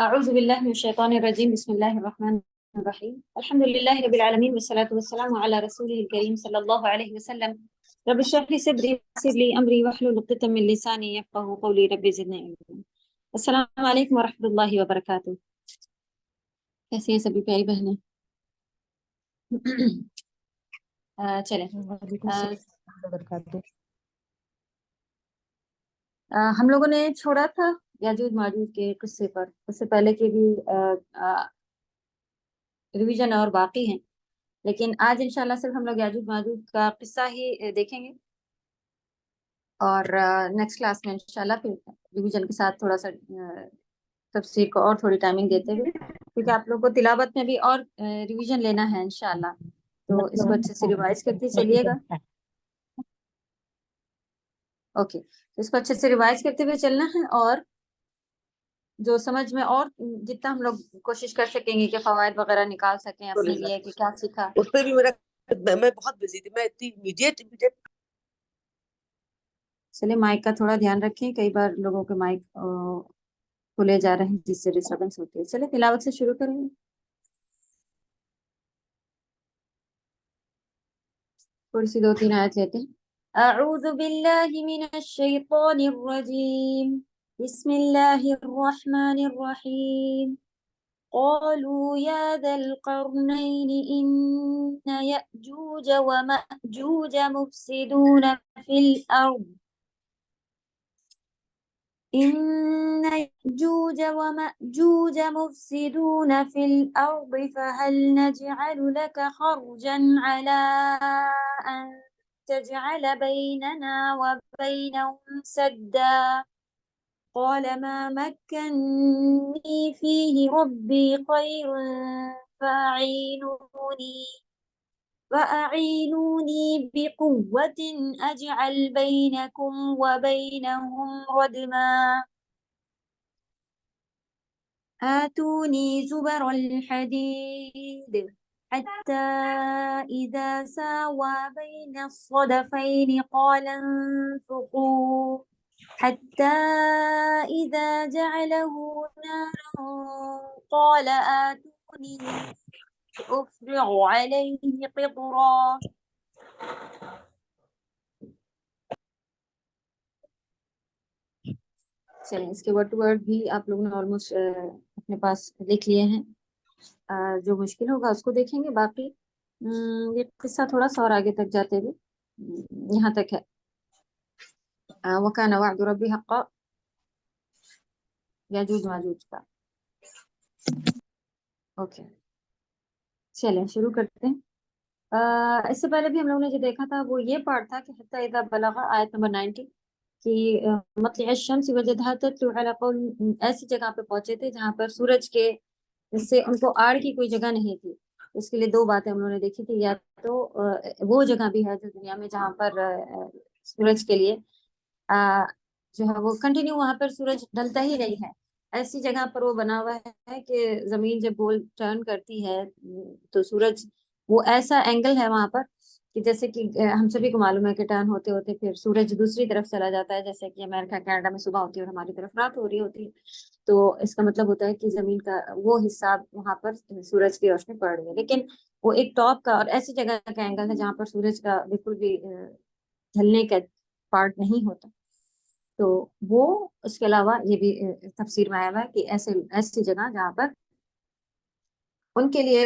اعوذ باللہ من الشیطان الرجیم بسم اللہ الرحمن الرحیم الحمد للہ رب العالمین والصلاة والسلام علی رسولہ الکریم صلی اللہ علیہ وسلم رب اشرح لی صدری ویسر لی امری واحلل عقدۃ من لسانی یفقہوا قولی رب زدنی علما۔ السلام علیکم ورحمۃ اللہ وبرکاتہ۔ کیسی ہیں سبھی پیاری بہنیں؟ چلیں وعلیکم السلام ورحمۃ اللہ وبرکاتہ۔ ہم لوگوں نے چھوڑا تھا یاجوج ماجوج کے قصے پر، اس سے پہلے کے بھی ریویژن اور باقی ہیں، لیکن آج انشاءاللہ صرف ہم لوگ یاجوج ماجوج کا قصہ ہی دیکھیں گے، اور نیکسٹ کلاس میں انشاءاللہ پھر ریویژن کے ساتھ تھوڑا سا تفسیر کو اور تھوڑی ٹائمنگ دیتے ہوئے، کیونکہ آپ لوگوں کو تلاوت میں بھی اور ریویژن لینا ہے انشاءاللہ، تو اس کو اچھے سے ریوائز کرتے چلیے گا۔ اوکے، اس کو اچھے سے ریوائز کرتے ہوئے چلنا ہے، اور جو سمجھ میں اور جتنا ہم لوگ کوشش کر سکیں گے کہ فوائد وغیرہ نکال سکیں اپنے لیے کہ کیا سیکھا۔ اس پہ بھی میں بہت بزی تھی، میں اتنی امیڈیٹ چلے مائک کا تھوڑا دھیان رکھیں، کئی بار لوگوں کے مائک کھلے جا رہے ہیں جس سے ڈسٹربنس ہوتی ہے۔ چلے تلاوت سے شروع کریں گے۔ تھوڑی سی 2-3 آیت لیتے ہیں۔ اعوذ باللہ من الشیطان الرجیم، بسم اللہ الرحمن الرحیم۔ قالوا يا ذا القرنين إن يأجوج ومأجوج مفسدون في الأرض فهل نجعل لك خرجا على أن تجعل بيننا وبينهم سدا قال ما مكنني فيه ربي خير فأعينوني بقوة أجعل بينكم وبينهم ردما آتوني زبر الحديد حتى إذا ساوى بين الصدفين قال انفخوا حتى إذا جعله نارا قال آتوني أفرغ عليه قطرا۔ چلیں اس کے ورڈ ٹو ورڈ بھی آپ لوگوں نے آلموسٹ اپنے پاس لکھ لیے ہیں، جو مشکل ہوگا اس کو دیکھیں گے، باقی یہ قصہ تھوڑا سا اور آگے تک جاتے ہوئے یہاں تک ہے۔ وَكَانَ وَعْدُ رَبِّ حَقًّا، یاجوج ماجوج کا۔ اوکے چلیں شروع کرتے ہیں۔ اس سے پہلے بھی ہم لوگوں نے جو دیکھا تھا وہ یہ پارٹ تھا کہ حتی اذا بلغ، آیت نمبر 90 کہ مطلع الشمس وجدها تطلع على قوم، ایسی جگہ پہ پہنچے تھے جہاں پر سورج کے سے ان کو آڑ کی کوئی جگہ نہیں تھی۔ اس کے لیے 2 باتیں انہوں نے دیکھی تھی، یا تو وہ جگہ بھی ہے جو دنیا میں جہاں پر سورج کے لیے جو ہے وہ کنٹینیو وہاں پر سورج ڈھلتا ہی نہیں ہے، ایسی جگہ پر وہ بنا ہوا ہے کہ زمین جب گول ٹرن کرتی ہے تو سورج وہ ایسا اینگل ہے وہاں پر کہ جیسے کہ ہم سبھی کو معلوم ہے کہ ٹرن ہوتے ہوتے پھر سورج دوسری طرف چلا جاتا ہے، جیسے کہ امریکہ کینیڈا میں صبح ہوتی ہے اور ہماری طرف رات ہو رہی ہوتی ہے، تو اس کا مطلب ہوتا ہے کہ زمین کا وہ حصہ وہاں پر سورج کی روشنی پڑ رہی ہے، لیکن وہ ایک ٹاپ کا اور ایسی جگہ کا اینگل ہے جہاں پر سورج کا بالکل بھی ڈھلنے کا پارٹ نہیں ہوتا، تو وہ اس کے علاوہ یہ بھی تفسیر میں آیا ہوا ہے کہ ایسی جگہ جہاں پر ان کے لیے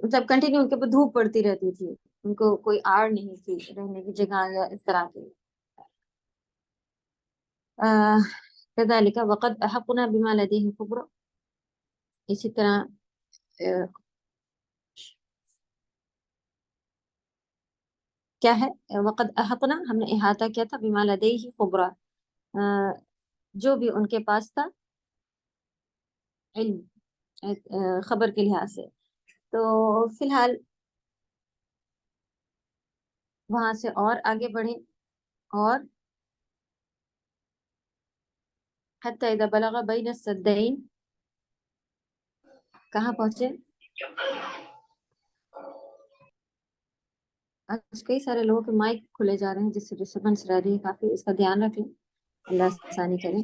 مطلب کنٹینیو ان کے اوپر دھوپ پڑتی رہتی تھی، ان کو کوئی آڑ نہیں تھی رہنے کی جگہ یا اس طرح کی۔ كذلك وقد أحقنا بما لديه خبرا، اسی طرح کیا ہے وقد احقنا، ہم نے احاطہ کیا تھا بما لديه خبرا، جو بھی ان کے پاس تھا علم، خبر کے لحاظ سے، تو فی الحال وہاں سے اور آگے بڑھے، اور حتی اذا بلغ بین السدین، کہاں پہنچے؟ آج کئی سارے لوگوں کے مائک کھلے جا رہے ہیں جس سے ڈسٹربنس رہ رہی ہے کافی، اس کا دھیان رکھ لیں، اللہ آسانی کریں۔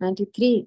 93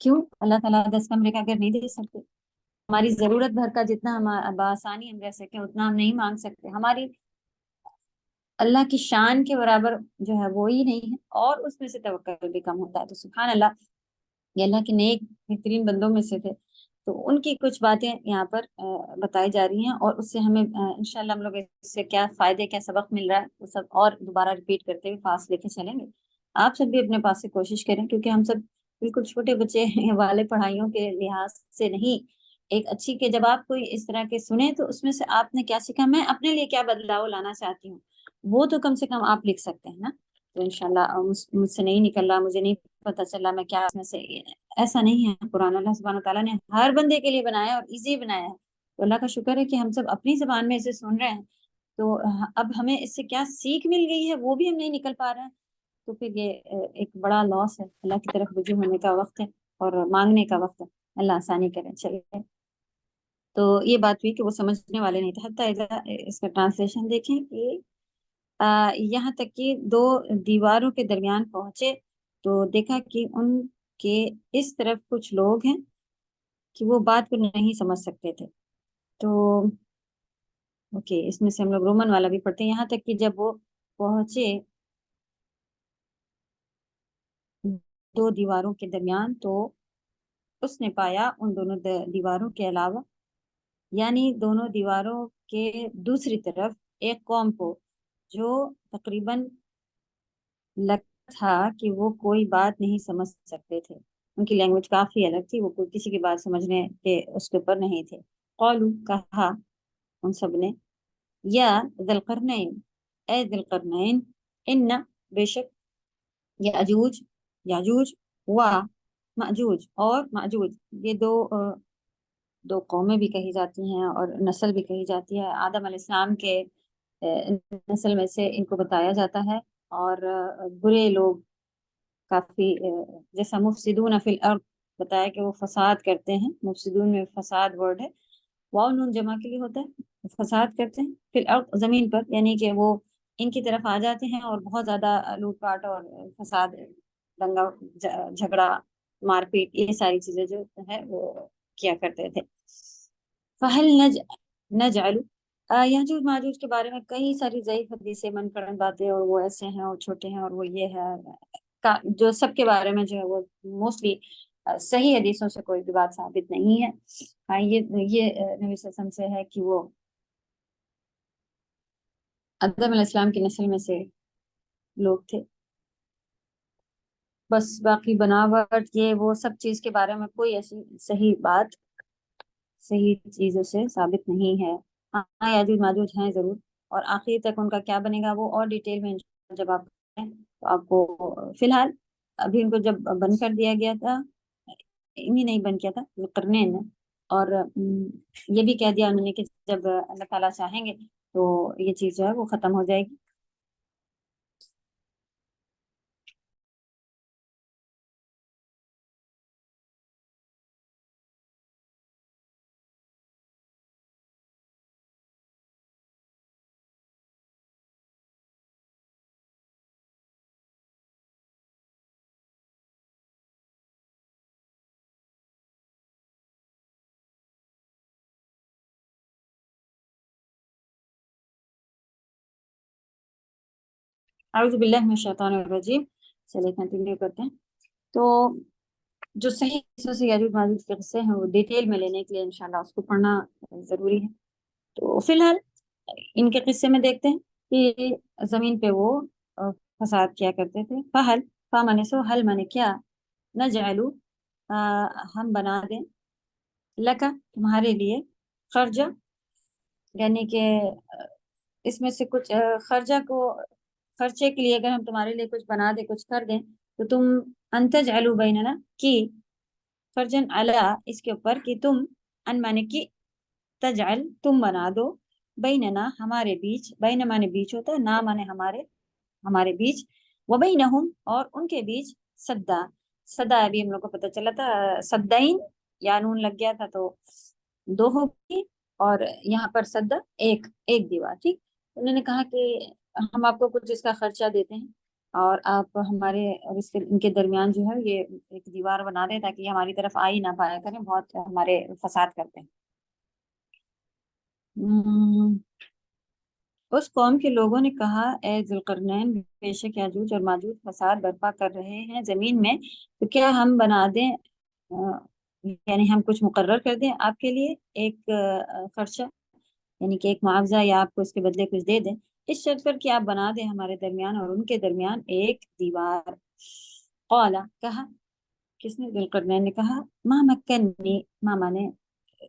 کیوں اللہ تعالیٰ 10 کمرے کا گھر نہیں دے سکتے؟ ہماری ضرورت بھر کا جتنا ہم بآسانی ہم رہ سکیں اتنا ہم نہیں مانگ سکتے؟ ہماری اللہ کی شان کے برابر جو ہے وہی نہیں ہے، اور اس میں سے توکل بھی کم ہوتا ہے۔ تو سبحان اللہ، یہ اللہ کے نیک بہترین بندوں میں سے تھے، تو ان کی کچھ باتیں یہاں پر بتائی جا رہی ہیں، اور اس سے ہمیں انشاءاللہ ہم لوگ اس سے کیا فائدے، کیا سبق مل رہا ہے، وہ سب اور دوبارہ ریپیٹ کرتے ہوئے فاسٹ لے کے چلیں گے۔ آپ سب بھی اپنے پاس سے کوشش کریں، کیونکہ ہم سب بالکل چھوٹے بچے ہیں والے، پڑھائیوں کے لحاظ سے نہیں، ایک اچھی کہ جب آپ کوئی اس طرح کے سنیں تو اس میں سے آپ نے کیا سیکھا، میں اپنے لیے کیا بدلاؤ لانا چاہتی ہوں، وہ تو کم سے کم آپ لکھ سکتے ہیں نا۔ تو انشاءاللہ مجھ سے نہیں نکل رہا، مجھے نہیں پتہ چلا میں کیا اس میں سے، ایسا نہیں ہے۔ قرآن اللہ سبحانہ تعالیٰ نے ہر بندے کے لیے بنایا اور ایزی بنایا ہے، تو اللہ کا شکر ہے کہ ہم سب اپنی زبان میں اسے سن رہے ہیں، تو اب ہمیں اس سے کیا سیکھ مل گئی ہے وہ بھی ہم نہیں نکل پا رہے ہیں، تو پھر یہ ایک بڑا لاس ہے۔ اللہ کی طرف رجوع ہونے کا وقت ہے اور مانگنے کا وقت ہے، اللہ آسانی کرے۔ چلیے، تو یہ بات ہوئی کہ وہ سمجھنے والے نہیں تھے، حتیٰ اس کا ٹرانسلیشن دیکھیں کہ یہاں تک کہ 2 دیواروں کے درمیان پہنچے تو دیکھا کہ ان کے اس طرف کچھ لوگ ہیں کہ وہ بات کو نہیں سمجھ سکتے تھے۔ تو اوکے، اس میں سے ہم لوگ رومن والا بھی پڑھتے ہیں۔ یہاں تک کہ جب وہ پہنچے 2 دیواروں کے درمیان تو اس نے پایا ان دونوں دیواروں کے علاوہ، یعنی دونوں دیواروں کے دوسری طرف ایک قوم کو جو تقریباً لگتا تھا کہ وہ کوئی بات نہیں سمجھ سکتے تھے، ان کی لینگویج کافی الگ تھی، وہ کوئی کسی کی بات سمجھنے کے اس کے اوپر نہیں تھے۔ قالو، کہا ان سب نے، یا ذی القرنین، اے ذی القرنین، ان، بے شک، یاجوج، یاجوج، و ماجوج، اور ماجوج، یہ دو قومیں بھی کہی جاتی ہیں اور نسل بھی کہی جاتی ہے۔ آدم علیہ السلام کے نسل میں سے ان کو بتایا جاتا ہے، اور برے لوگ کافی، جیسا مفسدون فی الارض بتایا کہ وہ فساد کرتے ہیں، مفسدون میں فساد ورڈ ہے، واو نون جمع کے لیے ہوتا ہے، فساد کرتے ہیں فی الارض، زمین پر، یعنی کہ وہ ان کی طرف آ جاتے ہیں اور بہت زیادہ لوٹ پاٹ اور فساد، دنگا جھگڑا، مار پیٹ، یہ ساری چیزیں جو ہے وہ کیا کرتے تھے۔ فہل نجعل، یاجوج ماجوج کے بارے میں کئی ساری ضعیف حدیثیں، من گھڑت باتیں، اور وہ ایسے ہیں اور چھوٹے ہیں اور وہ یہ ہے، جو سب کے بارے میں جو ہے وہ موسٹلی صحیح حدیثوں سے کوئی بھی بات ثابت نہیں ہے۔ ہاں، یہ نبی صلی اللہ علیہ وسلم سے ہے کہ وہ آدم علیہ السلام کی نسل میں سے لوگ تھے، بس باقی بناوٹ یہ وہ سب چیز کے بارے میں کوئی ایسی صحیح بات صحیح چیزوں سے ثابت نہیں ہے۔ ہاں، یاجوج ماجوج ہیں ضرور، اور آخر تک ان کا کیا بنے گا وہ اور ڈیٹیل میں جب آپ کریں تو آپ کو، فی الحال ابھی ان کو جب بند کر دیا گیا تھا، انہیں نہیں بند کیا تھا، قرنین نے، اور یہ بھی کہہ دیا انہوں نے کہ جب اللہ تعالیٰ چاہیں گے تو یہ چیز جو ہے وہ ختم ہو جائے گی۔ اعوذ باللہ من الشیطان الرجیم، چلیے کنٹینیو کرتے ہیں۔ تو جو صحیح حصوں سے یاجوج ماجوج کے قصے ہیں وہ ڈیٹیل میں لینے کے لیے انشاءاللہ اس کو پڑھنا ضروری ہے۔ تو فی الحال ان کے قصے میں دیکھتے ہیں کہ زمین پہ وہ فساد کیا کرتے تھے۔ فہل، فا مانے سو، حل مانے کیا، نجعلو، ہم بنا دیں، لکا، تمہارے لیے، خرجہ، یعنی کہ اس میں سے کچھ خرچہ کو، خرچے کے لیے اگر ہم تمہارے لیے کچھ بنا دیں، کچھ کر دیں، تو تم انتجعلوا بیننا، کی، خرجن علی، اس کے اوپر، کہ تم، ان مانے کی، تجعل، تم بنا دو، بیننا، ہمارے بیچ، بین مانے بیچ ہوتا ہے، نا مانے ہمارے، ہمارے بیچ، وبینہم، اور ان کے بیچ، سدا، سدا ابھی ہم لوگ کو پتہ چلا تھا، سدین، یا نون لگ گیا تھا تو 2 ہوگی، اور یہاں پر سدا، ایک دیوار، ٹھیک۔ انہوں نے کہا کہ ہم آپ کو کچھ اس کا خرچہ دیتے ہیں، اور آپ ہمارے اور ان کے درمیان جو ہے یہ ایک دیوار بنا دیں تاکہ یہ ہماری طرف آ ہی نہ پایا کریں، بہت ہمارے فساد کرتے ہیں۔ اس قوم کے لوگوں نے کہا اے ذوالقرنین، بے شک یاجوج اور ماجوج فساد برپا کر رہے ہیں زمین میں، تو کیا ہم بنا دیں یعنی ہم کچھ مقرر کر دیں آپ کے لیے ایک خرچہ، یعنی کہ ایک معاوضہ، یا آپ کو اس کے بدلے کچھ دے دیں، اس شرط پر کہ آپ بنا دیں ہمارے درمیان اور ان کے درمیان ایک دیوار۔ قالا، کہا، کس نے؟ ذوالقرنین نے کہا، ما مکنی، ما مانے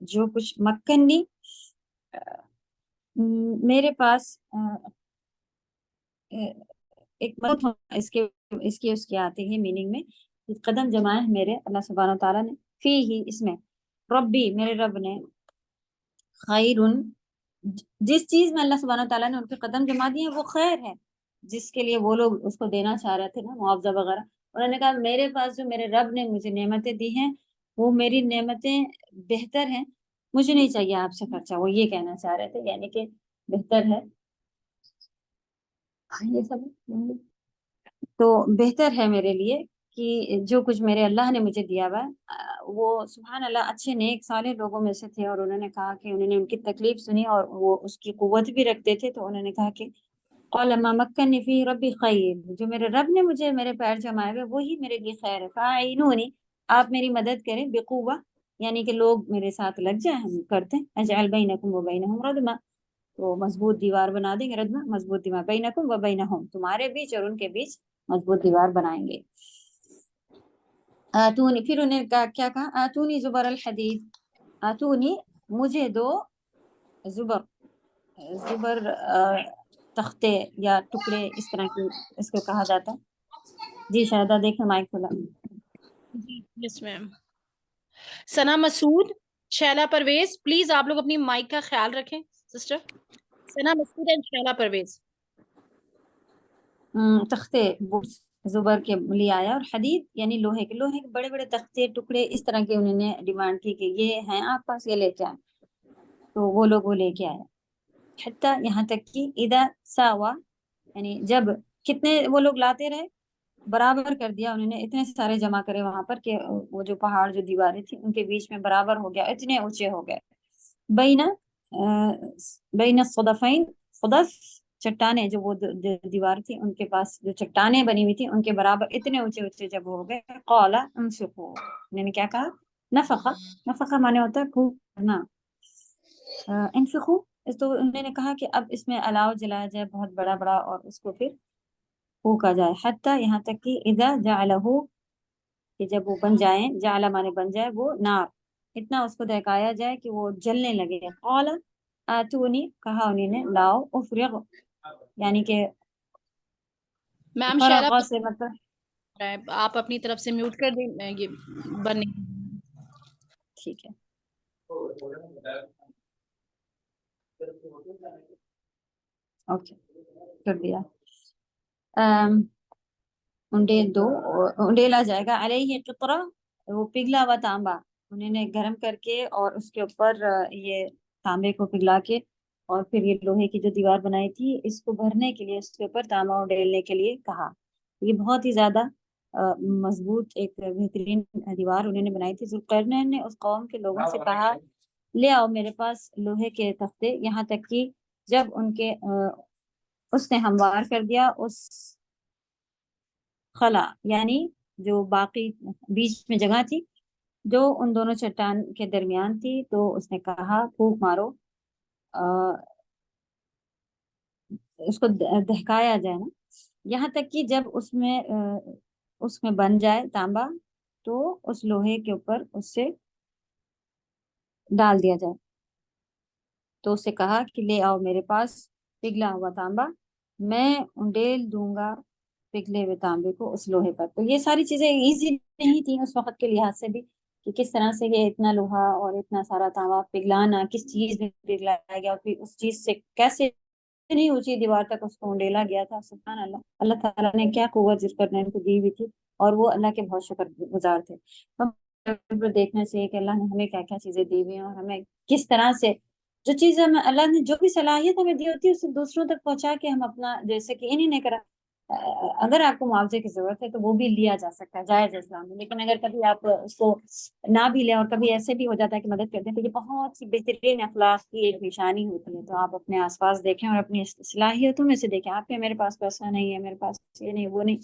جو کچھ، مکنی میرے پاس ایک مدد اس کی آتی ہے میننگ میں، قدم جمائے میرے اللہ سبحانہ تعالیٰ نے، فی ہی اس میں، ربی میرے رب نے، خیر جس چیز میں اللہ سبحانہ تعالیٰ نے ان کے قدم جما دیے ہیں وہ خیر ہے، جس کے لیے وہ لوگ اس کو دینا چاہ رہے تھے نا معاوضہ وغیرہ، انہوں نے کہا میرے پاس جو میرے رب نے مجھے نعمتیں دی ہیں وہ میری نعمتیں بہتر ہیں، مجھے نہیں چاہیے آپ سے خرچہ، وہ یہ کہنا چاہ رہے تھے، یعنی کہ بہتر ہے یہ سب، تو بہتر ہے میرے لیے کہ جو کچھ میرے اللہ نے مجھے دیا ہوا وہ سبحان اللہ اچھے نیک صالح لوگوں میں سے تھے، اور انہوں نے کہا کہ انہوں نے ان کی تکلیف سنی اور وہ اس کی قوت بھی رکھتے تھے، تو انہوں نے کہا کہ قال ما مکنی فی ربی خیر، جو میرے رب نے مجھے میرے پیر جمائے ہوئے وہی میرے لیے خیر ہے، فاعینونی آپ میری مدد کریں، بقوہ یعنی کہ لوگ میرے ساتھ لگ جائیں، ہم کرتے ہیں، اجعل بینکم و بینہم ردما، تو مضبوط دیوار بنا دیں گے، ردما مضبوط دیوار، بینکم و بینہم تمہارے بیچ اور ان کے بیچ مضبوط دیوار بنائیں گے۔ آتونی، پھر انہیں کیا کہا، آتونی زبر الحدید، آتونی مجھے دو، زبر تختے یا ٹکڑے اس طرح کی اس کو کہا جاتا ہے۔ جی شاہدہ دیکھیں مائک کھلا۔ Yes ma'am. Sana Masood, Sheela Parvez, please آپ لوگ اپنی مائک کا خیال رکھیں سسٹر۔ ثنا مسعود اینڈ شیلا پرویز۔ تختے زبر کے لیے آیا، اور حدید یعنی لوہے کے بڑے بڑے تختے ٹکڑے اس طرح کے انہوں نے ڈیمانڈ کی کہ یہ ہیں آپ پاس، یہ لے کے آئے، تو وہ لوگ وہ لے کے آئے، حتیٰ یہاں تک کہ اذا ساوا یعنی جب کتنے وہ لوگ لاتے رہے، برابر کر دیا انہوں نے، اتنے سارے جمع کرے وہاں پر کہ وہ جو پہاڑ جو دیواریں تھیں ان کے بیچ میں برابر ہو گیا، اتنے اونچے ہو گئے، بین الصدفین، صدف چٹانیں جو وہ دیوار تھی ان کے پاس جو چٹانیں بنی ہوئی تھی ان کے برابر اتنے اونچے اونچے جب ہو گئے، قال انفقوا، انہوں نے کیا کہا، نفقہ مانے ہوتا ہے پھونکنا، انفقوا، تو انہوں نے کہا کہ اب اس میں الاؤ جلایا جائے بہت بڑا بڑا اور اس کو پھر پھونکا جائے، حتیٰ یہاں تک کہ اذا جعلہ کہ جب وہ بن جائیں، جعلہ مانے بن جائے وہ نار، اتنا اس کو دہکایا جائے کہ وہ جلنے لگے، قال آتونی کہا انہوں نے، لاؤ، افرغ یعنی کہ میم شیلا فرغ سے مطلب، آپ اپنی طرف سے میوٹ کر دیں، یہ بند نہیں۔ ٹھیک ہے، اوکے کر دیا، انڈیلا جائے گا، علیہ قطرہ وہ پگھلا ہوا تانبا، انہوں نے گرم کر کے اور اس کے اوپر یہ تانبے کو پگھلا کے اور پھر یہ لوہے کی جو دیوار بنائی تھی اس کو بھرنے کے لیے اس کے اوپر تانبا ڈالنے کے لیے کہا، یہ بہت ہی زیادہ مضبوط ایک بہترین دیوار انہوں نے بنائی تھی۔ ذوالقرنین نے اس قوم کے لوگوں سے کہا لے آؤ میرے پاس لوہے کے تختے، یہاں تک کہ جب ان کے اس نے ہموار کر دیا اس خلا یعنی جو باقی بیچ میں جگہ تھی جو ان دونوں چٹان کے درمیان تھی، تو اس نے کہا پھونک مارو، اس کو دہکایا جائے نا، یہاں تک کہ جب اس میں بن جائے تانبا تو اس لوہے کے اوپر اس سے ڈال دیا جائے، تو اسے کہا کہ لے آؤ میرے پاس پگھلا ہوا تانبا، میں انڈیل دوں گا پگھلے ہوئے تانبے کو اس لوہے پر۔ تو یہ ساری چیزیں ایزی نہیں تھیں اس وقت کے لحاظ سے بھی کہ کس طرح سے یہ اتنا لوہا اور اتنا سارا تانبا پگھلانا، کس چیز میں پگھلایا گیا اور پھر اس چیز سے کیسے اتنی اونچی دیوار تک اس کو انڈیلا گیا تھا۔ سبحان اللہ، اللہ تعالیٰ نے کیا قوت ذوالقرنین کو دی ہوئی تھی، اور وہ اللہ کے بہت شکر گزار تھے۔ دیکھنے سے کہ اللہ نے ہمیں کیا کیا چیزیں دی ہوئی ہیں اور ہمیں کس طرح سے جو چیز ہمیں اللہ نے جو بھی صلاحیت ہمیں دی ہوتی ہے اسے دوسروں تک پہنچا کے ہم اپنا، جیسے کہ انہی نے کرا اگر آپ کو معاوضے کی ضرورت ہے تو وہ بھی لیا جا سکتا ہے، جائز ہے اسلام میں. لیکن اگر کبھی آپ اس کو نہ بھی لیں اور کبھی ایسے بھی ہو جاتا ہے کہ مدد کرتے ہیں تو یہ بہت سی بہترین اخلاق کی ایک نشانی ہوتی ہے. تو آپ اپنے آس پاس دیکھیں اور اپنی صلاحیتوں میں سے دیکھیں. آپ کے میرے پاس پیسہ نہیں ہے، میرے پاس یہ نہیں وہ نہیں،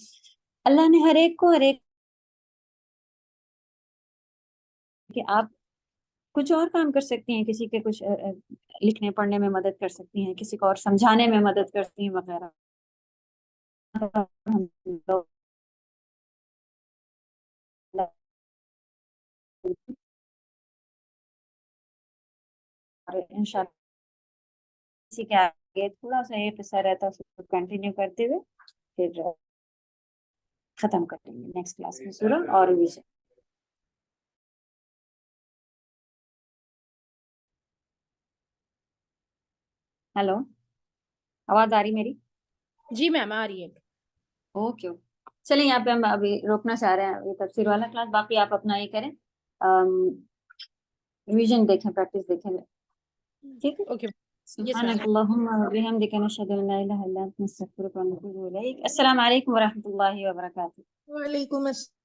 اللہ نے ہر ایک کو ہر ایک کہ آپ کچھ اور کام کر سکتی ہیں، کسی کے کچھ لکھنے پڑھنے میں مدد کر سکتی ہیں، کسی کو اور سمجھانے میں مدد کرتی ہیں وغیرہ. انشاءاللہ کسی کے آگے تھوڑا سا یہ قصہ رہتا ہے اس کو کنٹینیو کرتے ہوئے پھر ختم کر دیں گے نیکسٹ کلاس میں سورہ اور ریویژن. ہیلو، آواز آ رہی میری؟ جی میم آ رہی ہے. اوکے چلیں یہاں پہ ہم ابھی روکنا چاہ رہے ہیں یہ تفسیر والا کلاس. باقی آپ اپنا یہ کریں، ریویژن دیکھیں، پریکٹس دیکھیں. ٹھیک ہے. اوکے. سبحانک اللہم و بحمدک نشہد ان لا الہ الا انت نستغفرک و نتوب الیک. السلام علیکم و رحمۃ اللہ وبرکاتہ. وعلیکم السلام.